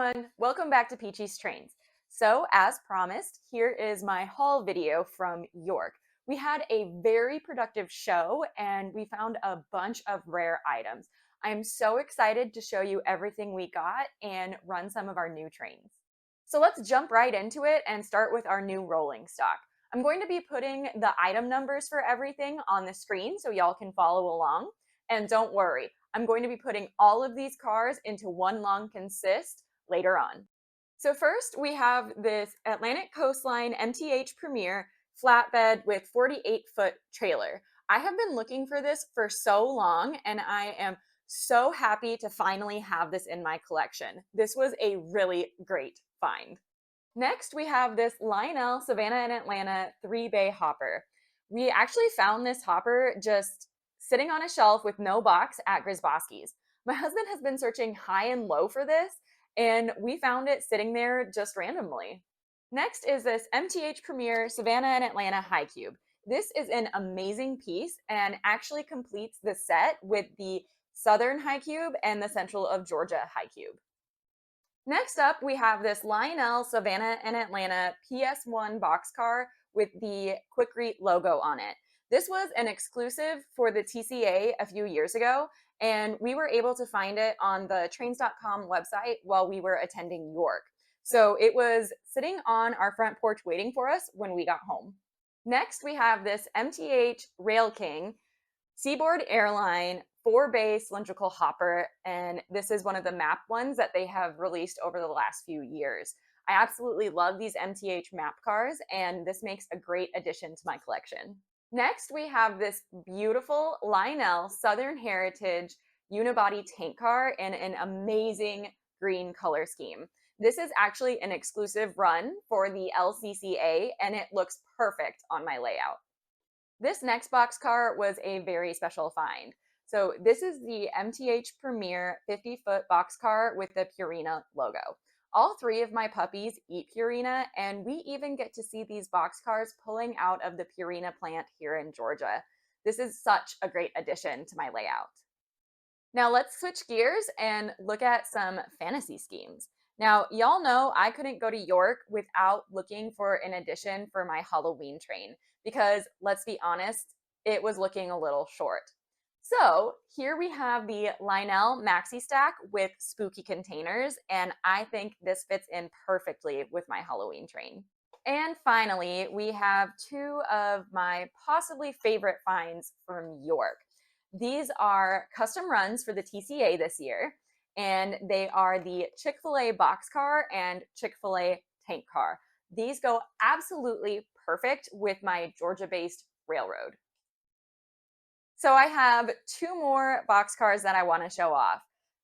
everyone, welcome back to Peachy's Trains. So, as promised, here is my haul video from York. We had a very productive show and we found a bunch of rare items. I am so excited to show you everything we got and run some of our new trains. So, let's jump right into it and start with our new rolling stock. I'm going to be putting the item numbers for everything on the screen so y'all can follow along. And don't worry, I'm going to be putting all of these cars into one long consist later on. So first we have this Atlantic Coastline MTH Premier flatbed with 48-foot trailer. I have been looking for this for so long and I am so happy to finally have this in my collection. This was a really great find. Next, we have this Lionel Savannah and Atlanta 3-bay hopper. We actually found this hopper just sitting on a shelf with no box at Grzybowski's. My husband has been searching high and low for this, and we found it sitting there just randomly. Next is this MTH Premier Savannah and Atlanta High Cube. This is an amazing piece and actually completes the set with the Southern High Cube and the Central of Georgia High Cube. Next up, we have this Lionel Savannah and Atlanta PS1 boxcar with the Quikrete logo on it. This was an exclusive for the TCA a few years ago, and we were able to find it on the trains.com website while we were attending York. So it was sitting on our front porch waiting for us when we got home. Next, we have this MTH Rail King Seaboard Airline 4-bay cylindrical hopper, and this is one of the map ones that they have released over the last few years. I absolutely love these MTH map cars, and this makes a great addition to my collection. Next, we have this beautiful Lionel Southern Heritage unibody tank car in an amazing green color scheme. This is actually an exclusive run for the LCCA, and it looks perfect on my layout. This next boxcar was a very special find. So this is the MTH Premier 50-foot boxcar with the Purina logo. All three of my puppies eat Purina, and we even get to see these boxcars pulling out of the Purina plant here in Georgia. This is such a great addition to my layout. Now let's switch gears and look at some fantasy schemes. Now, y'all know I couldn't go to York without looking for an addition for my Halloween train because let's be honest, it was looking a little short. So here we have the Lionel Maxi Stack with spooky containers, and I think this fits in perfectly with my Halloween train. And finally, we have two of my possibly favorite finds from York. These are custom runs for the TCA this year, and they are the Chick-fil-A boxcar and Chick-fil-A tank car. These go absolutely perfect with my Georgia-based railroad. So I have two more boxcars that I want to show off.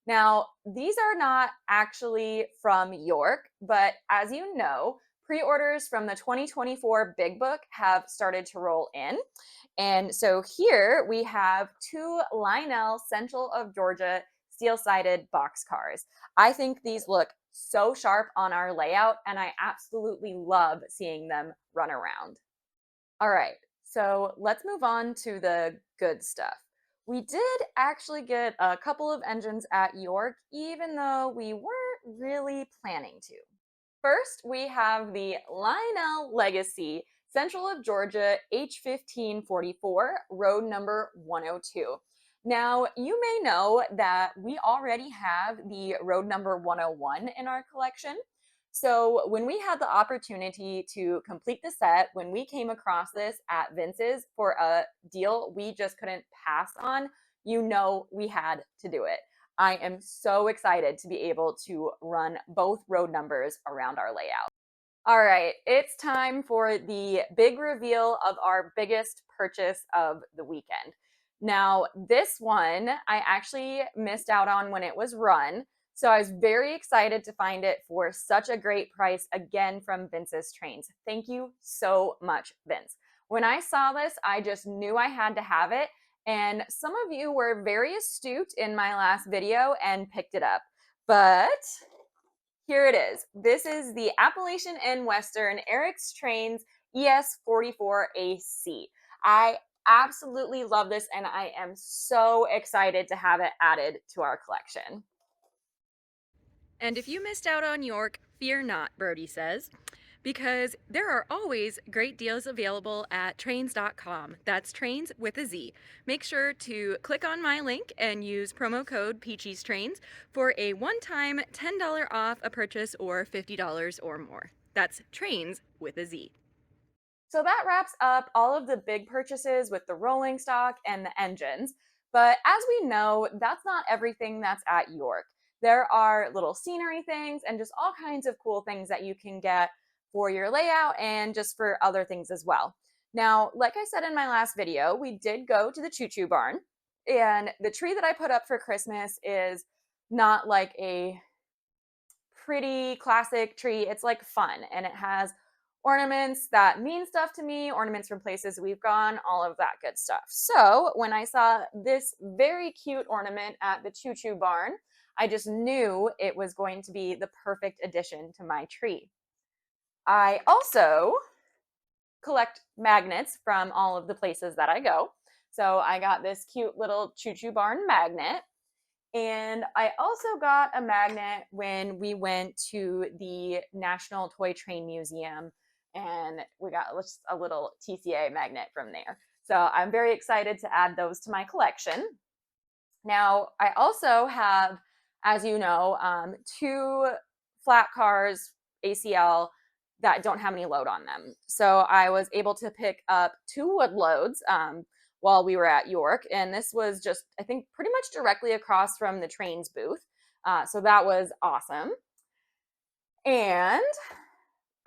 Now, these are not actually from York, but as you know, pre-orders from the 2024 Big Book have started to roll in. And so here we have two Lionel Central of Georgia steel-sided boxcars. I think these look so sharp on our layout, and I absolutely love seeing them run around. All right, so let's move on to the good stuff. We did actually get a couple of engines at York, even though we weren't really planning to. First, we have the Lionel Legacy Central of Georgia H1544, road number 102. Now, you may know that we already have the road number 101 in our collection. So when we had the opportunity to complete the set, when we came across this at Vince's for a deal we just couldn't pass on, you know we had to do it. I am so excited to be able to run both road numbers around our layout. All right, it's time for the big reveal of our biggest purchase of the weekend. Now, this one I actually missed out on when it was run, so I was very excited to find it for such a great price again from Vince's Trains. Thank you so much, Vince. When I saw this, I just knew I had to have it, and some of you were very astute in my last video and picked it up. But here it is. This is the Appalachian and Western Eric's Trains ES44AC. I absolutely love this, and I am so excited to have it added to our collection. And if you missed out on York, fear not, Brody says, because there are always great deals available at trains.com. That's trains with a Z. Make sure to click on my link and use promo code Peachy's Trains for a one-time $10 off a purchase or $50 or more. That's trains with a Z. So that wraps up all of the big purchases with the rolling stock and the engines. But as we know, that's not everything that's at York. There are little scenery things and just all kinds of cool things that you can get for your layout and just for other things as well. Now, like I said in my last video, we did go to the Choo Choo Barn, and the tree that I put up for Christmas is not like a pretty classic tree. It's like fun, and it has ornaments that mean stuff to me, ornaments from places we've gone, all of that good stuff. So when I saw this very cute ornament at the Choo Choo Barn, I just knew it was going to be the perfect addition to my tree. I also collect magnets from all of the places that I go. So I got this cute little Choo Choo Barn magnet, and I also got a magnet when we went to the National Toy Train Museum, and we got just a little TCA magnet from there. So I'm very excited to add those to my collection. Now, I also have, as you know, two flat cars, ACL, that don't have any load on them. So I was able to pick up two wood loads while we were at York. And this was just, I think, pretty much directly across from the trains booth. So that was awesome. And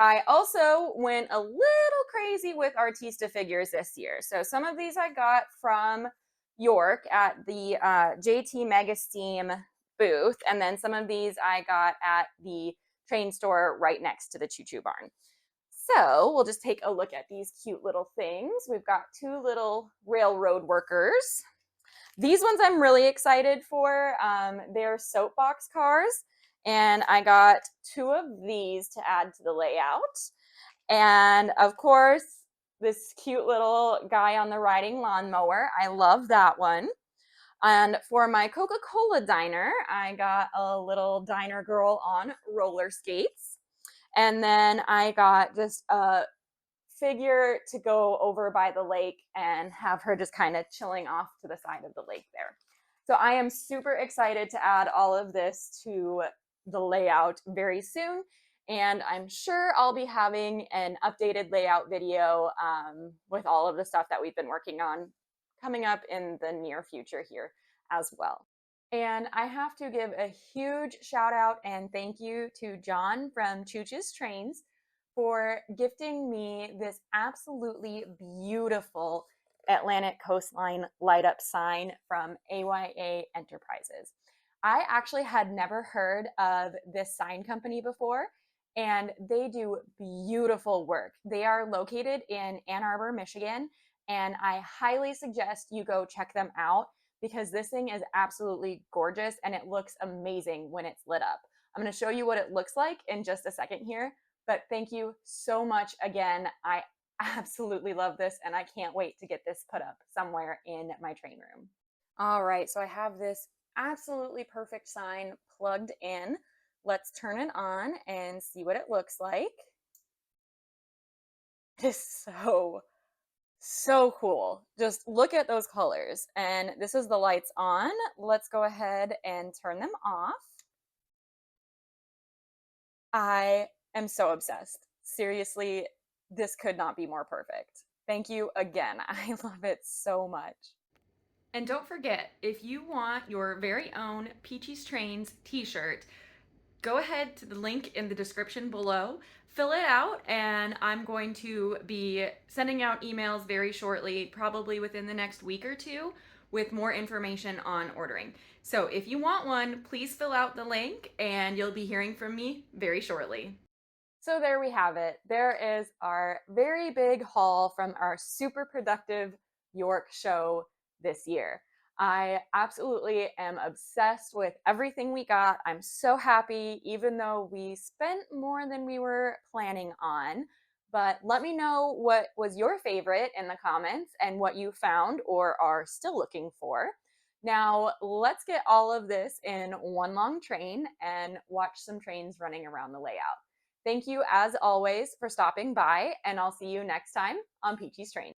I also went a little crazy with Artista figures this year. So some of these I got from York at the JT Mega Steam booth, and then some of these I got at the train store right next to the Choo Choo Barn. So we'll just take a look at these cute little things. We've got two little railroad workers. These ones I'm really excited for. They're soapbox cars, and I got two of these to add to the layout. And of course, this cute little guy on the riding lawnmower. I love that one. And for my Coca-Cola diner, I got a little diner girl on roller skates. And then I got just a figure to go over by the lake and have her just kind of chilling off to the side of the lake there. So I am super excited to add all of this to the layout very soon. And I'm sure I'll be having an updated layout video with all of the stuff that we've been working on coming up in the near future here as well. And I have to give a huge shout out and thank you to John from Chooch's Trains for gifting me this absolutely beautiful Atlantic Coastline light up sign from AYA Enterprises. I actually had never heard of this sign company before, and they do beautiful work. They are located in Ann Arbor, Michigan, and I highly suggest you go check them out because this thing is absolutely gorgeous and it looks amazing when it's lit up. I'm going to show you what it looks like in just a second here, but thank you so much again. I absolutely love this and I can't wait to get this put up somewhere in my train room. All right, so I have this absolutely perfect sign plugged in. Let's turn it on and see what it looks like. It's so cool. Just look at those colors. And this is the lights on. Let's go ahead and turn them off. I am so obsessed. Seriously, this could not be more perfect. Thank you again. I love it so much. And don't forget, if you want your very own Peachy's Trains t shirt, go ahead to the link in the description below, fill it out, and I'm going to be sending out emails very shortly, probably within the next week or two, with more information on ordering. So if you want one, please fill out the link and you'll be hearing from me very shortly. So there we have it. There is our very big haul from our super productive York show this year. I absolutely am obsessed with everything we got. I'm so happy, even though we spent more than we were planning on. But let me know what was your favorite in the comments and what you found or are still looking for. Now, let's get all of this in one long train and watch some trains running around the layout. Thank you, as always, for stopping by, and I'll see you next time on Peachy's Trains.